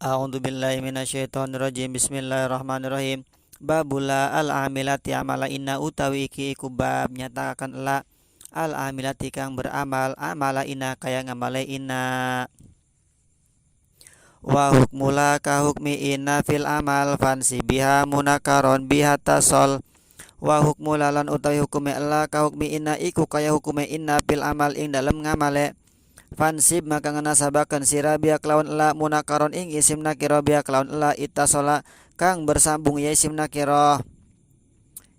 A'udzubillahi minasyaitonirrajim. Bismillahirrahmanirrahim. Babula al-amilati amala inna utawi iki iku bab nyatakan la al-amilati kang beramal amala inna kaya ngamale inna. Wa hukmula ka hukmi inna fil amal fansi biha munakaron biha tasol. Wa hukmula lan utawi hukume la ka hukmi inna iku kaya hukume inna fil amal ing dalem ngamale. Fansib maka nganasabakan sira biya kelawan la munakaron ing isim nakiro biya kelawan la ittasola kang bersambung ya isim nakiro.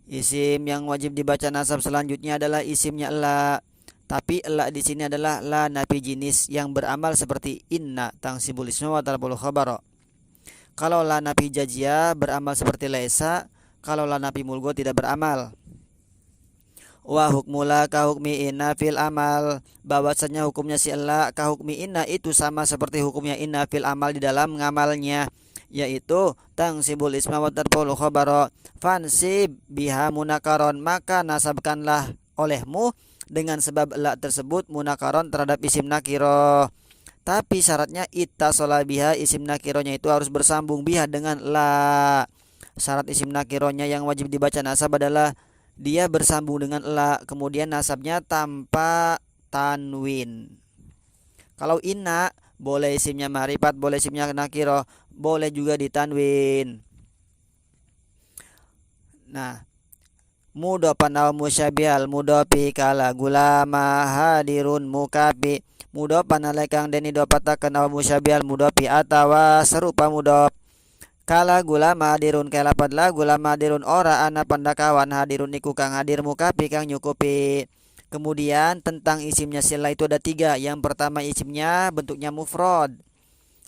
Isim yang wajib dibaca nasab selanjutnya adalah isimnya la. Tapi la di sini adalah la nafi jinis yang beramal seperti inna tangsibul isma wa talabul khabaro. Kalau la nafi jajia beramal seperti laisa, kalau la nafi mulgo tidak beramal. Wa hukmula ka hukmi inna fil amal, bahwasanya hukumnya si la ka hukmi inna itu sama seperti hukumnya inna fil amal di dalam ngamalnya, yaitu tangsibul isma wa tarful khabara. Fansib biha munakaron, maka nasabkanlah olehmu dengan sebab la tersebut munakaron terhadap isim nakiro. Tapi syaratnya ittasola biha, isim nakironya itu harus bersambung biha dengan la. Syarat isim nakironya yang wajib dibaca nasab adalah dia bersambung dengan la, kemudian nasabnya tanpa tanwin. Kalau inna boleh isimnya ma'rifat, boleh isimnya nakiro, boleh juga ditanwin. Nah, mudhofan aw musyabihal mudhofi kala gulama hadirun mukabi. Mudhofan alekang den idhofatakeun aw musyabihal mudhofi atawa serupa mudhof. Kala gulama hadirun kelapatlah gulama hadirun ora ana pandakawan hadirun iku kang hadir mukapi kang nyukupi. Kemudian tentang isimnya sila itu ada 3. Yang pertama isimnya bentuknya mufrad.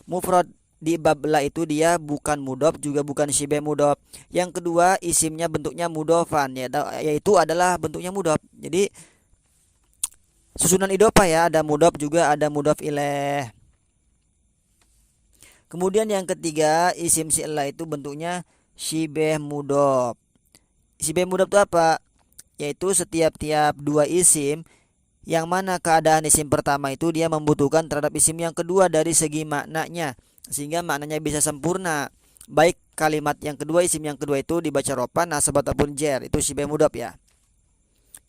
Mufrad di bab la itu dia bukan mudhof juga bukan syibeh mudhof. Yang kedua isimnya bentuknya mudhofan, yaitu adalah bentuknya mudhof. Jadi susunan idhofah ya, ada mudhof juga ada mudhof ilaih. Kemudian yang ketiga isim si'la itu bentuknya syibeh mudhof. Syibeh mudhof itu apa? Yaitu setiap-tiap 2 isim yang mana keadaan isim pertama itu dia membutuhkan terhadap isim yang kedua dari segi maknanya, sehingga maknanya bisa sempurna. Baik kalimat yang kedua, isim yang kedua itu dibaca rofa, nasab ataupun jer, itu syibeh mudhof ya.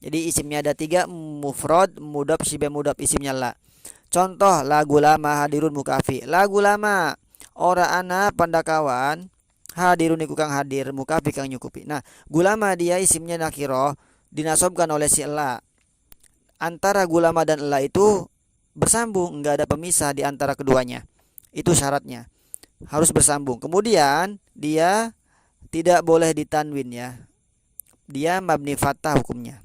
Jadi isimnya ada 3, mufrad, mudhof, syibeh mudhof, isimnya la. Contoh la gulama hadirun mukafi. La gulama ora ana pandakawan hadirun iku kang hadir mukafi kang nyukupi. Nah, gulama dia isimnya nakiro dinasobkan oleh si la. Antara gulama dan la itu bersambung, enggak ada pemisah di antara keduanya. Itu syaratnya. Harus bersambung. Kemudian dia tidak boleh ditanwin ya. Dia mabni fathah hukumnya.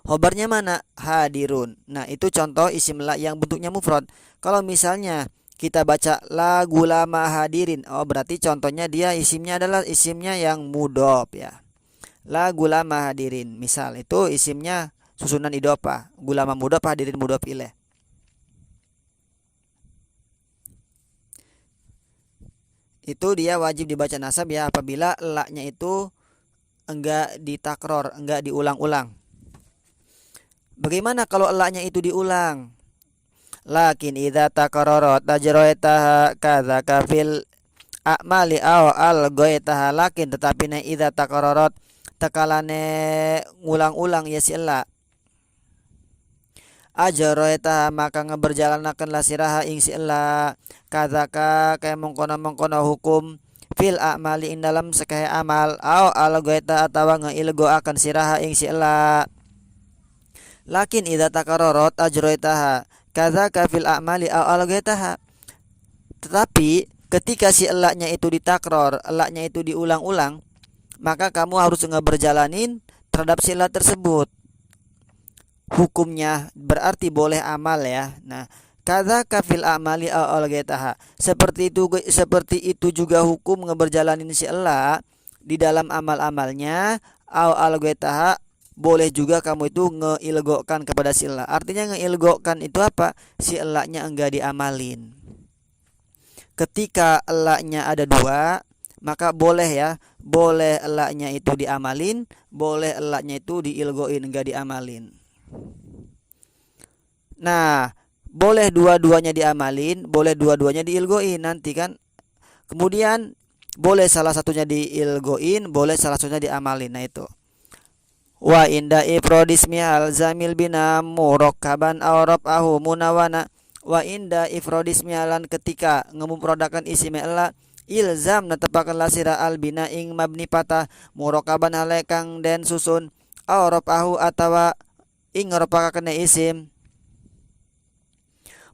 Khobarnya mana? Hadirun. Nah, itu contoh isim la yang bentuknya mufrad. Kalau misalnya kita baca la gulama hadirin, oh berarti contohnya dia isimnya adalah isimnya yang mudhof ya. La gulama hadirin. Misal itu isimnya susunan idhofah. Gulama mudhof, hadirin mudhof ilaih. Itu dia wajib dibaca nasab ya apabila la-nya itu enggak ditakror, enggak diulang-ulang. Bagaimana kalau la-nya itu diulang? Lakin idza takarrarat tajraitaha kadza kafil a'mali aw al goitaha, lakin tetapi na idza takarrarat takalane ngulang-ulang ya si la ajraitaha maka ngeberjalanakeunlah siraha ing si la kadzaka kaya mengkono-mengkono hukum fil a'mali ing dalam sekae amal aw al goita atawa ngeilgo akan siraha ing si la. Lakin idza takarrarat ajraitaha kadzaka fil a'mali aw alghaytaha. Tetapi ketika si elaknya itu ditakror, elaknya itu diulang-ulang, maka kamu harus ngeberjalanin terhadap sila tersebut. Hukumnya berarti boleh amal ya. Nah, kadzaka fil a'mali aw alghaytaha. Seperti itu juga hukum ngeberjalanin si elak di dalam amal-amalnya aw alghaytaha. Boleh juga kamu itu ngeilgokan kepada si la. Artinya ngeilgokan itu apa? Si elaknya enggak diamalin. Ketika elaknya ada 2, maka boleh ya. Boleh elaknya itu diamalin, boleh elaknya itu diilgoin, enggak diamalin. Nah, boleh dua-duanya diamalin, boleh dua-duanya diilgoin nanti kan. Kemudian boleh salah satunya diilgoin, boleh salah satunya diamalin. Nah itu. Wa inda ifrodismi alzamil bina murokkaban aurab ahu munawana. Wa inda ifrodismi alan ketika ngemumprodakan isim ela ilzam netepakan lasira albina ing mabni patah murokkaban alekang den susun aurab ahu atawa ing ngeropakaken isim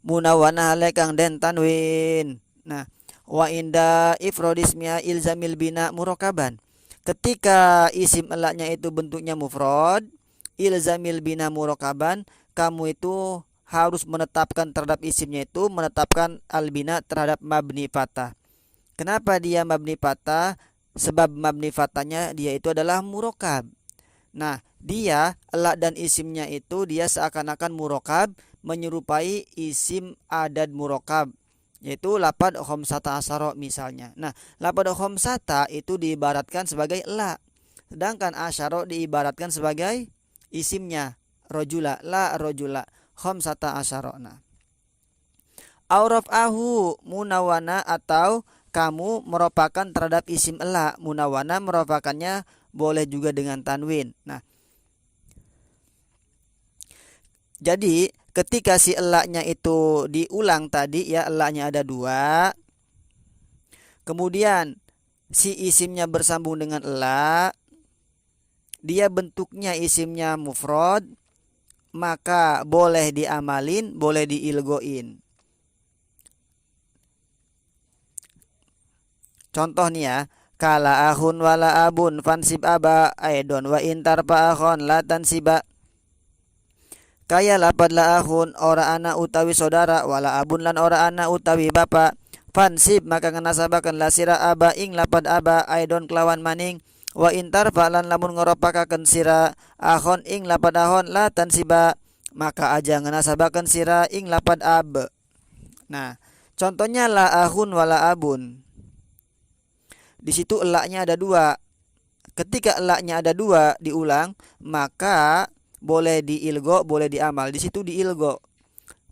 munawana alekang den tanwin. Nah, wa inda ifrodismiya ilzamil bina murokkaban ketika isim elaknya itu bentuknya mufrad, ilzamil bina murokkaban, kamu itu harus menetapkan terhadap isimnya itu menetapkan albina terhadap mabni fatah. Kenapa dia mabni fatah? Sebab mabni fatahnya dia itu adalah murokkab. Nah, dia elak dan isimnya itu dia seakan-akan murokkab menyerupai isim adad murokkab, yaitu lapad khamsata asyara misalnya. Nah, lapad khamsata itu diibaratkan sebagai la, sedangkan asyara diibaratkan sebagai isimnya rojula, la rojula khamsata asyara. Nah, auraf ahu munawana atau kamu merupakan terhadap isim la, munawana merupakannya boleh juga dengan tanwin. Nah, jadi ketika si elaknya itu diulang tadi ya, elaknya ada dua, kemudian si isimnya bersambung dengan elak, dia bentuknya isimnya mufrad, maka boleh diamalin, boleh diilgoin. Contoh nih ya, kala ahun wala abun fansib aba aidon wa intar pa akhon la tansiba. Kaya lapad la ahun ora anak utawi saudara wala abun lan ora anak utawi bapak fansib maka ngenasabakan lasira aba ing lapad aba aidon kelawan maning wa intar falan lamun ngoropakaken sira akhon ing lapad ahon la tansiba maka aja ngenasabakan sira ing lapad ab. Nah, contohnya la ahun wala abun. Di situ elaknya ada dua. Ketika elaknya ada dua diulang, maka boleh diilgo, boleh diamal. Di situ diilgo.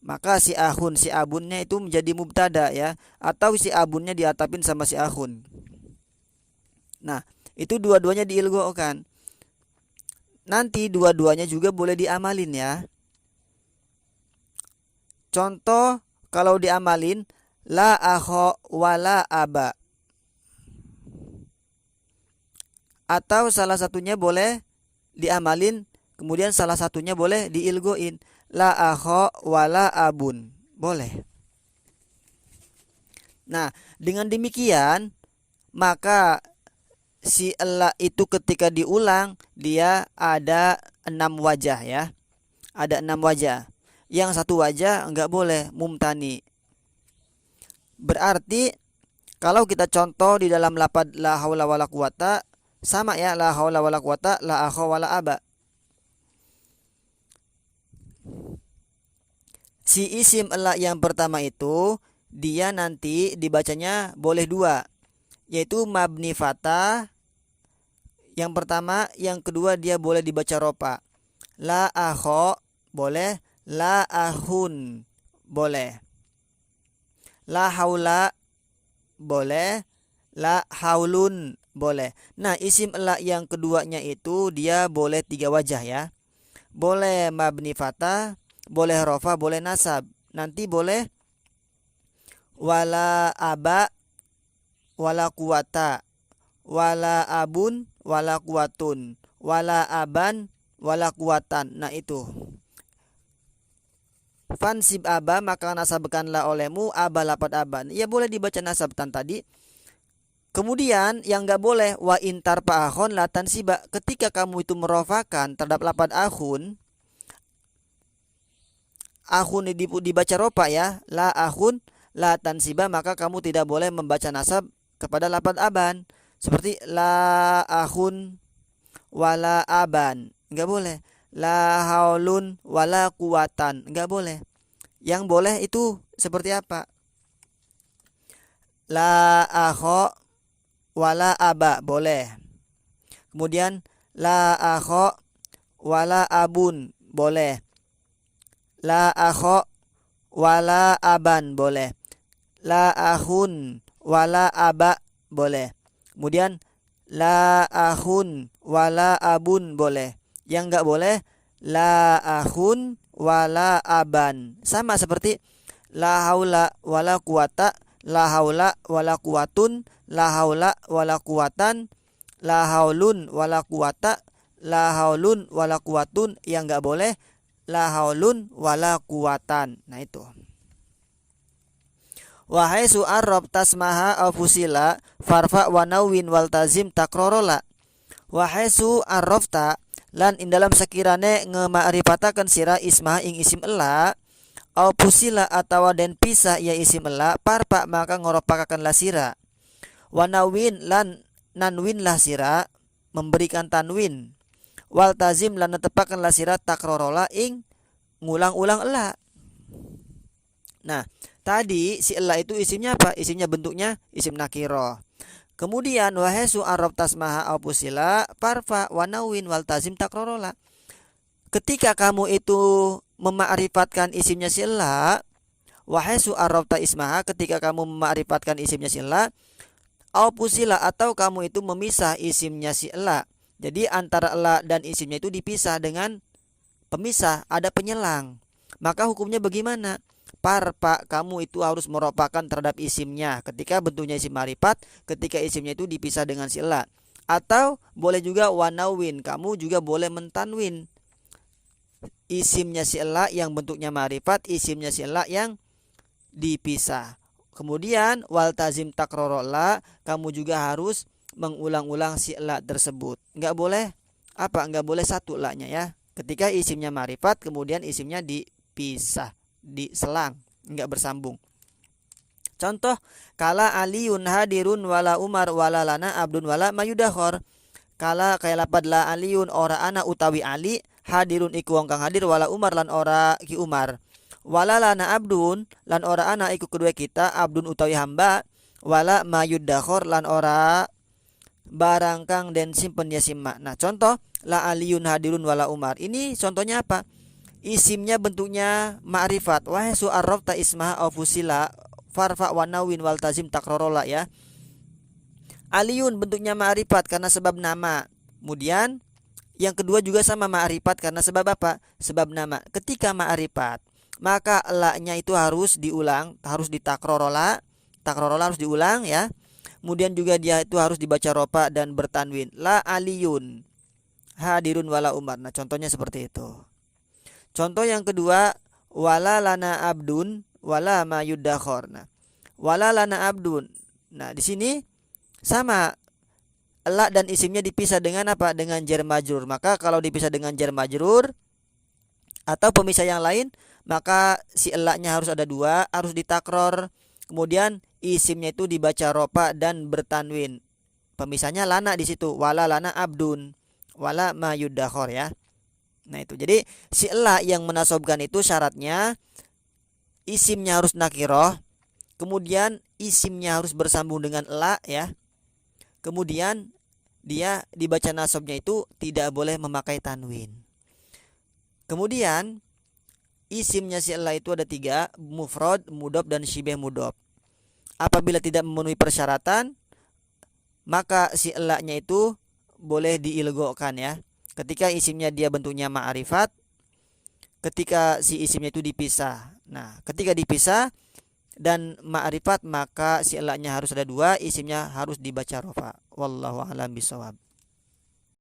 Maka si ahun, si abunnya itu menjadi mubtada ya, atau si abunnya diatapin sama si ahun. Nah, itu dua-duanya diilgo kan. Nanti dua-duanya juga boleh diamalin ya. Contoh kalau diamalin la akho wala aba. Atau salah satunya boleh diamalin, kemudian salah satunya boleh diilgoin. La akho wala abun. Boleh. Nah, dengan demikian maka si ela itu ketika diulang dia ada 6 wajah ya. Ada 6 wajah. Yang satu wajah enggak boleh, mumtani. Berarti kalau kita contoh di dalam lapad la haula wala quwata sama ya, la haula wala quwata la akha wala aba. Si isim ela yang pertama itu dia nanti dibacanya boleh dua, yaitu mabni fatah yang pertama, yang kedua dia boleh dibaca ropa. La akha boleh, la ahun boleh, la haula boleh, la haulun boleh. Nah, isim ela yang keduanya itu dia boleh 3 wajah ya. Boleh mabni fatah, boleh rofa, boleh nasab. Nanti boleh wala aba, wala kuwata, wala abun, wala kuwatun, wala aban, wala kuwatan. Nah itu. Fansib aba maka nasabkanlah olehmu aba lapad aban. Ya boleh dibaca nasabtan tadi. Kemudian yang enggak boleh wa intar pa akhon latan siba. Ketika kamu itu merofakan terhadap lapad akhun dibaca ropa ya, la akhun latan siba, maka kamu tidak boleh membaca nasab kepada lapad aban. Seperti la akhun wala aban, enggak boleh. La haulun wala kuwatan, enggak boleh. Yang boleh itu seperti apa? La akho wala aba boleh. Kemudian la akho wala abun boleh. La akho wala aban boleh. La ahun wala aba boleh. Kemudian la ahun wala abun boleh. Yang enggak boleh la ahun wala aban. Sama seperti la haula wala quwata, la haula wala quwatun, la haula wala quwatan, la haulun wala quwata, la haulun wala quwatun. Yang enggak boleh la haulun wala quwatan. Nah itu. Wahai su'arab tasmaha au fusila farfa wa nawwin wal tazim takrorola. Wahai su'arrafta lan in dalam sekirane ngema'rifatakan sira ismaha ing isim ela au fusila atawa den pisah ya isim ela parpa maka ngoropakakan la sira. Wa nawwin lan nanwin lah sira memberikan tanwin. Wal tazim lan netepakan la sira takrorola ing ngulang-ulang ela. Nah, tadi si ela itu isimnya apa? Isimnya bentuknya isim nakiro. Kemudian wahai su'arab tasmaha au pusila parfa wa nawin wal tazim takrorola. Ketika kamu itu mema'rifatkan isimnya si ela, wahai su'arab ta ismaha, ketika kamu mema'rifatkan isimnya si ela au pusila atau kamu itu memisah isimnya si ela. Jadi antara ela dan isimnya itu dipisah dengan pemisah, ada penyelang. Maka hukumnya bagaimana? Parpa kamu itu harus meropakan terhadap isimnya ketika bentuknya isim ma'rifat, ketika isimnya itu dipisah dengan si ela. Atau boleh juga wanawin, kamu juga boleh mentanwin isimnya si ela yang bentuknya ma'rifat, isimnya si ela yang dipisah. Kemudian wal tazim takrorola, kamu juga harus mengulang-ulang si ela tersebut. Enggak boleh apa? Enggak boleh satu la-nya ya. Ketika isimnya ma'rifat kemudian isimnya dipisah, diselang, enggak bersambung. Contoh, kala aliyun hadirun wala umar wala lana abdun wala mayudakhor. Kala kaya lapad la aliyun ora ana utawi ali, hadirun iku wong kang hadir wala umar lan ora ki umar. Wala lana abdun lan ora ana iku kedua kita abdun utawi hamba, wala mayudakhor lan ora barang kang den simpen ya simma. Nah, contoh la aliyun hadirun wala umar. Ini contohnya apa? Isimnya bentuknya ma'rifat. Wahai su'arrafta ismaha au fusila farfa wa nawin wal tazim takrorola ya. Aliyun bentuknya ma'rifat karena sebab nama. Kemudian yang kedua juga sama ma'rifat karena sebab apa? Sebab nama. Ketika ma'rifat maka la-nya itu harus diulang, harus ditakrorola. Takrorola harus diulang ya. Kemudian juga dia itu harus dibaca ropa dan bertanwin. La aliyun hadirun wala umar. Nah, contohnya seperti itu. Contoh yang kedua, wala lana abdun wala ma yudakhor. Nah, wala lana abdun. Nah, di sini sama la dan isimnya dipisah dengan apa? Dengan jar majrur. Maka kalau dipisah dengan jar majrur atau pemisah yang lain, maka si la-nya harus ada dua, harus ditakror. Kemudian isimnya itu dibaca ropa dan bertanwin. Pemisahnya lana di situ, wala lana abdun wala ma yudakhor ya. Nah itu, jadi si ela yang menasobkan itu syaratnya isimnya harus nakiroh, kemudian isimnya harus bersambung dengan ela ya, kemudian dia dibaca nasobnya itu tidak boleh memakai tanwin. Kemudian isimnya si ela itu ada tiga, mufrad, mudhof, dan syibeh mudhof. Apabila tidak memenuhi persyaratan maka si ela-nya itu boleh diilgokan ya. Ketika isimnya dia bentuknya ma'rifat, ketika si isimnya itu dipisah. Nah, ketika dipisah dan ma'rifat maka si ela-nya harus ada dua, isimnya harus dibaca rofa. Wallahu a'lam bishawab.